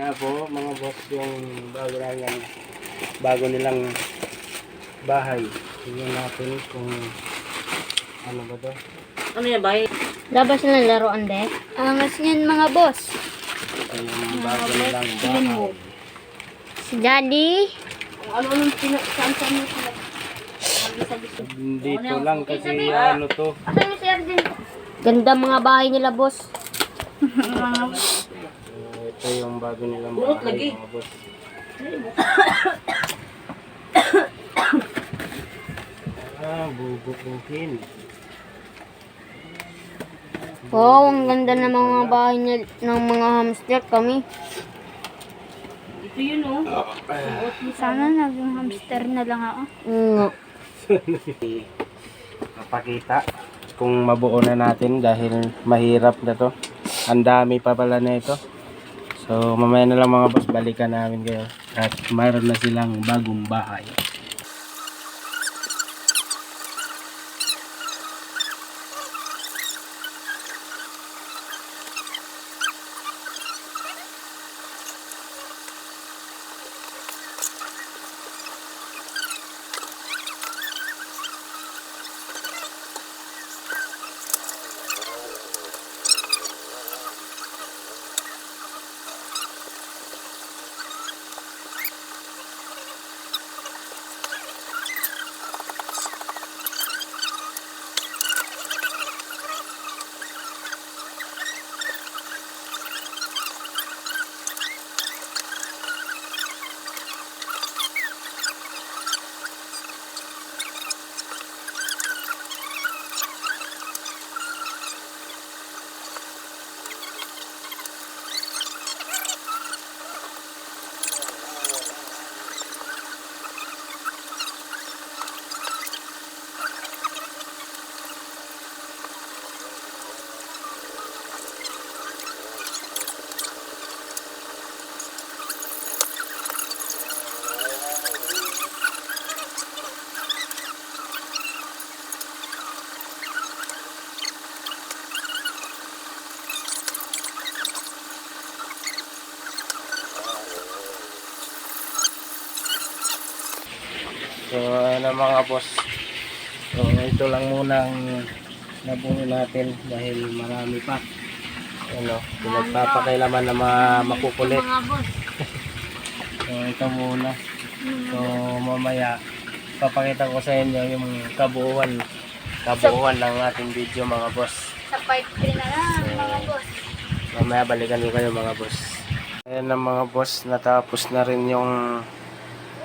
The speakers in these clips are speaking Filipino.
nga po mga boss yung bago nilang bahay. Tingnan natin kung ano ba to. Ano yan ba? Labas na laruan de. Angas niyan mga boss. Ito yung bago nilang Tingnan mo. bahay. Si Daddy. Ano-anong saan mo sila? Dito lang kasi ano to. Asan yung si Arden? Ganda mga bahay nila boss. Ito yung bago nilang Burot bahay lagi. mga boss. Bubukuhin. Wow, ang ganda ng mga bahay ng mga hamster kami. Ito yun oh. Sana naging hamster na lang ako. Oo. Papakita kung mabuo na natin dahil mahirap na to. Ang dami pa pala na ito. So mamaya na lang mga boss, balikan namin kayo at mayroon na silang bagong bahay. So ano mga boss, so ito lang muna ang nabuo natin dahil marami pa. Ano, pinagpapakailaman na makukulit. Mga boss. So ito muna. So mamaya papakita ko sa inyo yung kabuuan ng ating video mga boss. Sa part 3 na lang mga boss. Mamaya balikan ko kayo mga boss. Ayan na mga boss, natapos na rin yung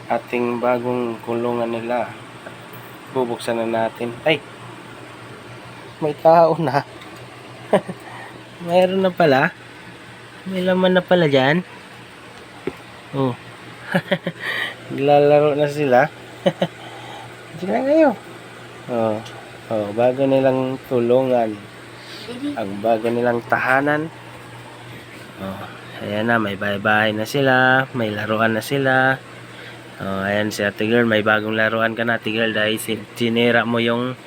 ating bagong kulungan nila. Bubuksan na natin. Ay! May tao na. Mayroon na pala. May laman na pala dyan. Oh. Naglalaro na sila. Diyan na kayo. Oh. Oh, bago nilang tulungan. Ang bago nilang tahanan. Oh, ayan na, may bahay-bahay na sila, may laruan na sila. Oh, ayan si Ate Girl, may bagong laruan ka na, Ate Girl, dahil sinira mo yung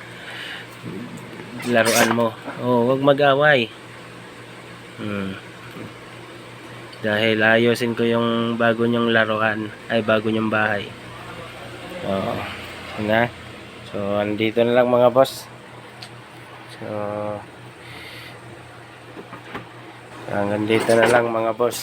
laruan mo. Oh, huwag mag-away. Dahil ayusin ko yung bago nyong laruan, ay bago nyong bahay. Oh, na. So, andito na lang mga boss. So, hanggang dito na lang mga boss.